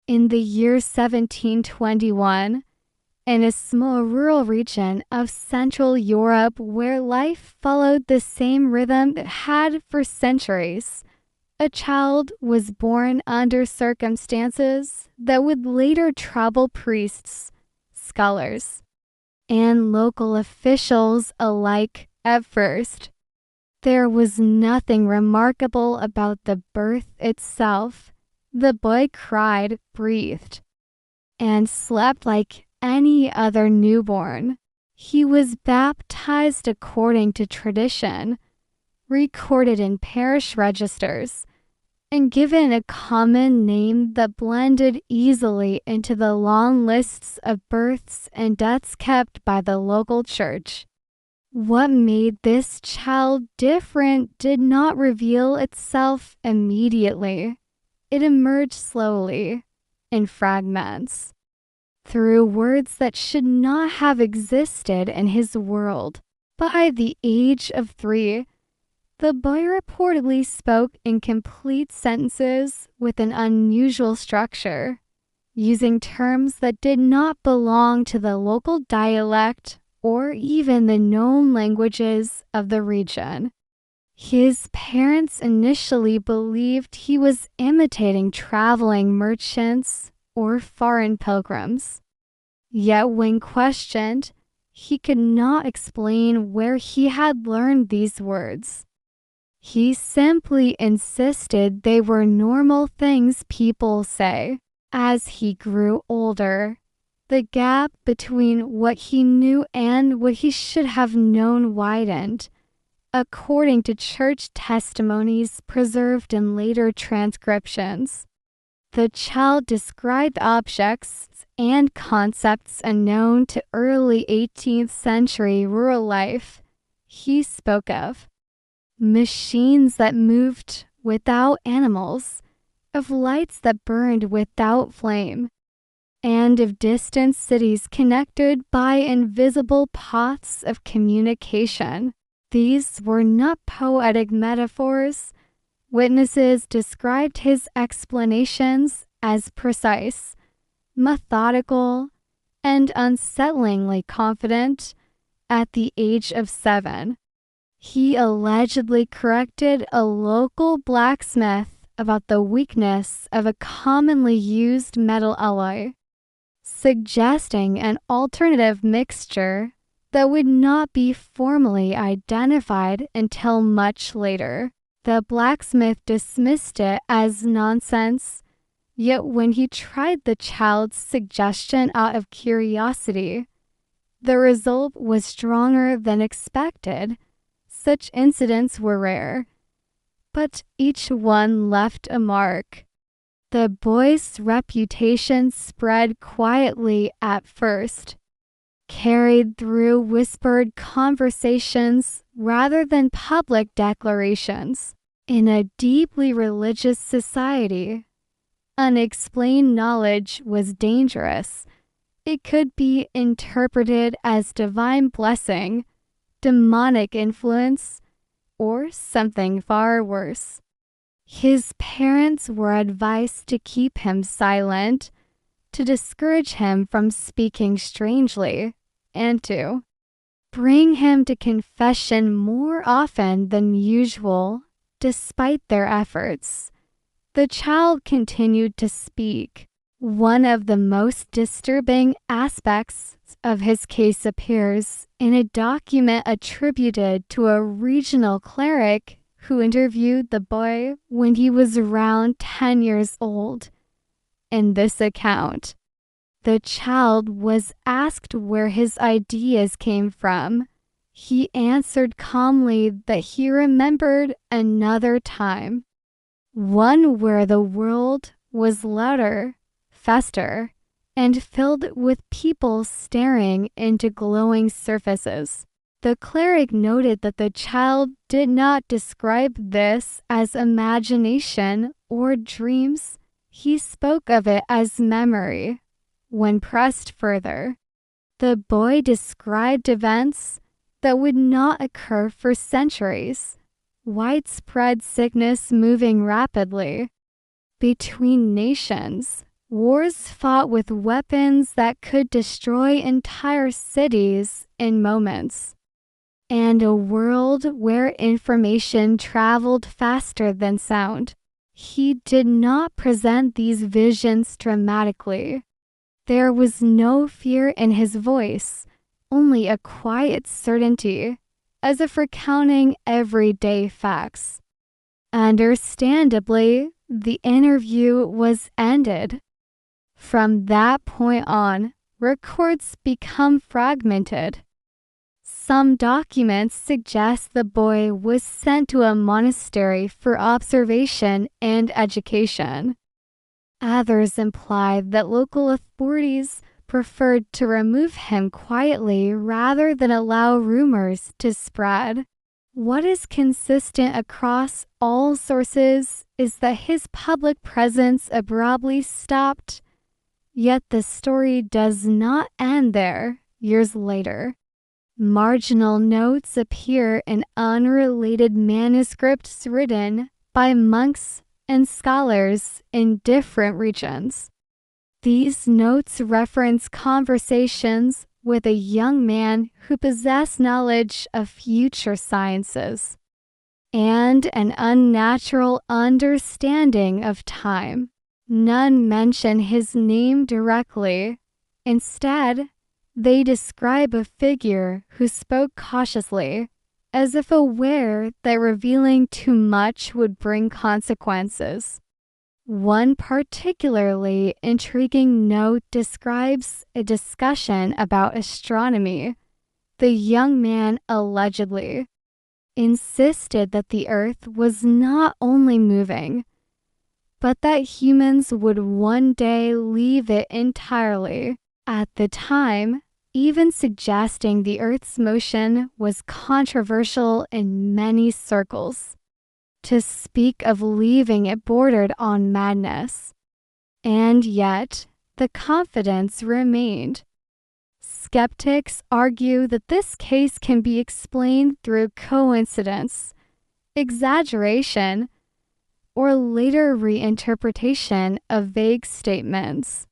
In the year 1721, in a small rural region of Central Europe where life followed the same rhythm it had for centuries, a child was born under circumstances that would later trouble priests, scholars, and local officials alike at first. There was nothing remarkable about the birth itself. The boy cried, breathed, and slept like any other newborn. He was baptized according to tradition, recorded in parish registers, and given a common name that blended easily into the long lists of births and deaths kept by the local church. What made this child different did not reveal itself immediately. It emerged slowly, in fragments, through words that should not have existed in his world. By the age of 3, the boy reportedly spoke in complete sentences with an unusual structure, using terms that did not belong to the local dialect or even the known languages of the region. His parents initially believed he was imitating traveling merchants or foreign pilgrims. Yet when questioned, he could not explain where he had learned these words. He simply insisted they were normal things people say. As he grew older, the gap between what he knew and what he should have known widened. According to church testimonies preserved in later transcriptions, the child described objects and concepts unknown to early 18th century rural life. He spoke of machines that moved without animals, of lights that burned without flame, and of distant cities connected by invisible paths of communication. These were not poetic metaphors. Witnesses described his explanations as precise, methodical, and unsettlingly confident. At the age of 7, he allegedly corrected a local blacksmith about the weakness of a commonly used metal alloy, suggesting an alternative mixture that would not be formally identified until much later. The blacksmith dismissed it as nonsense, yet when he tried the child's suggestion out of curiosity, the result was stronger than expected. Such incidents were rare, but each one left a mark. The boy's reputation spread quietly at first, carried through whispered conversations rather than public declarations. In a deeply religious society, unexplained knowledge was dangerous. It could be interpreted as divine blessing, demonic influence, or something far worse. His parents were advised to keep him silent, to discourage him from speaking strangely, and to bring him to confession more often than usual. Despite their efforts, the child continued to speak. One of the most disturbing aspects of his case appears in a document attributed to a regional cleric who interviewed the boy when he was around 10 years old. In this account, the child was asked where his ideas came from. He answered calmly that he remembered another time, one where the world was louder, faster, and filled with people staring into glowing surfaces. The cleric noted that the child did not describe this as imagination or dreams. He spoke of it as memory. When pressed further, the boy described events that would not occur for centuries. Widespread sickness moving rapidly between nations, Wars fought with weapons that could destroy entire cities in moments, and a world where information traveled faster than sound. He did not present these visions dramatically. There was no fear in his voice, only a quiet certainty, as if recounting everyday facts. Understandably, the interview was ended. From that point on, records become fragmented. Some documents suggest the boy was sent to a monastery for observation and education. Others imply that local authorities preferred to remove him quietly rather than allow rumors to spread. What is consistent across all sources is that his public presence abruptly stopped, yet the story does not end there years later. Marginal notes appear in unrelated manuscripts written by monks and scholars in different regions. These notes reference conversations with a young man who possessed knowledge of future sciences and an unnatural understanding of time. None mention his name directly. Instead, they describe a figure who spoke cautiously, as if aware that revealing too much would bring consequences. One particularly intriguing note describes a discussion about astronomy. The young man allegedly insisted that the Earth was not only moving, but that humans would one day leave it entirely. At the time, even suggesting the Earth's motion was controversial in many circles. To speak of leaving it bordered on madness. And yet, the confidence remained. Skeptics argue that this case can be explained through coincidence, exaggeration, or later reinterpretation of vague statements.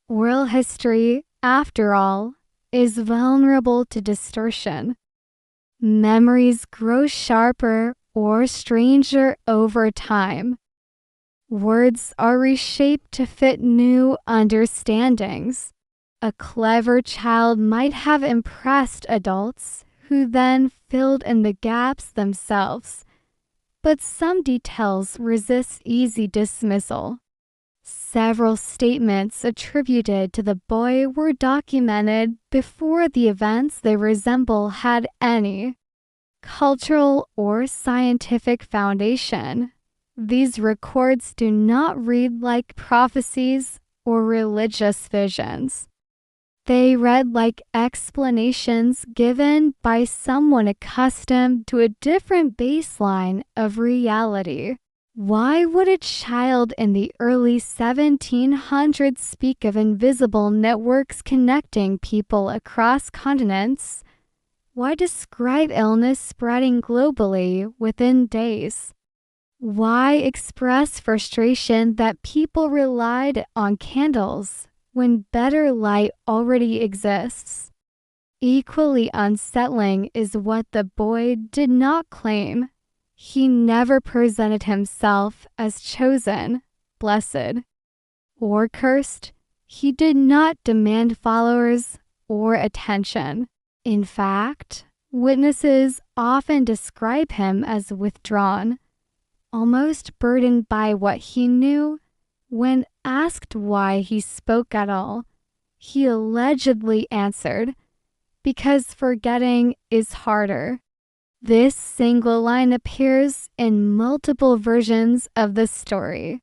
Oral history, after all, is vulnerable to distortion. Memories grow sharper or stranger over time. Words are reshaped to fit new understandings. A clever child might have impressed adults who then filled in the gaps themselves, but some details resist easy dismissal. Several statements attributed to the boy were documented before the events they resemble had any cultural or scientific foundation. These records do not read like prophecies or religious visions. They read like explanations given by someone accustomed to a different baseline of reality. Why would a child in the early 1700s speak of invisible networks connecting people across continents? Why describe illness spreading globally within days? Why express frustration that people relied on candles when better light already exists? Equally unsettling is what the boy did not claim. He never presented himself as chosen, blessed, or cursed. He did not demand followers or attention. In fact, witnesses often describe him as withdrawn, almost burdened by what he knew. When asked why he spoke at all, he allegedly answered, "Because forgetting is harder." This single line appears in multiple versions of the story.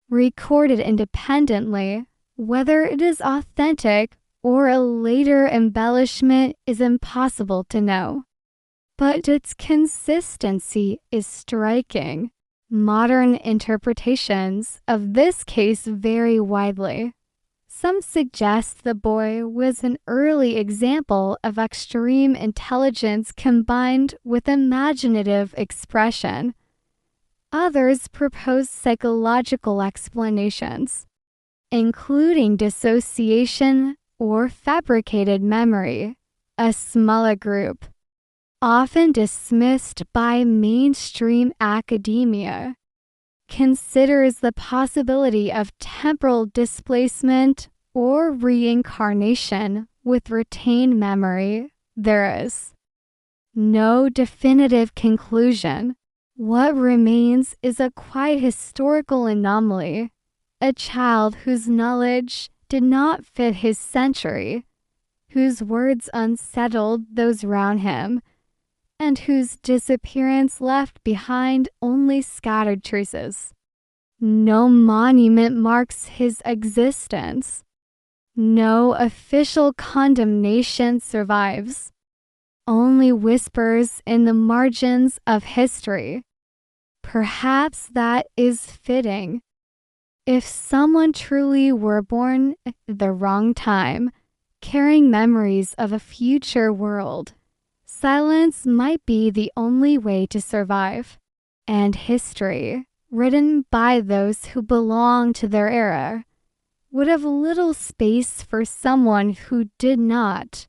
Recorded independently, whether it is authentic or a later embellishment is impossible to know. But its consistency is striking. Modern interpretations of this case vary widely. Some suggest the boy was an early example of extreme intelligence combined with imaginative expression. Others propose psychological explanations. including dissociation or fabricated memory, a smaller group, often dismissed by mainstream academia, considers the possibility of temporal displacement or reincarnation with retained memory. There is no definitive conclusion. What remains is a quite historical anomaly, a child whose knowledge did not fit his century, whose words unsettled those around him, and whose disappearance left behind only scattered traces. No monument marks his existence. No official condemnation survives. Only whispers in the margins of history. Perhaps that is fitting. If someone truly were born at the wrong time, carrying memories of a future world, silence might be the only way to survive. And history, written by those who belong to their era, would have little space for someone who did not.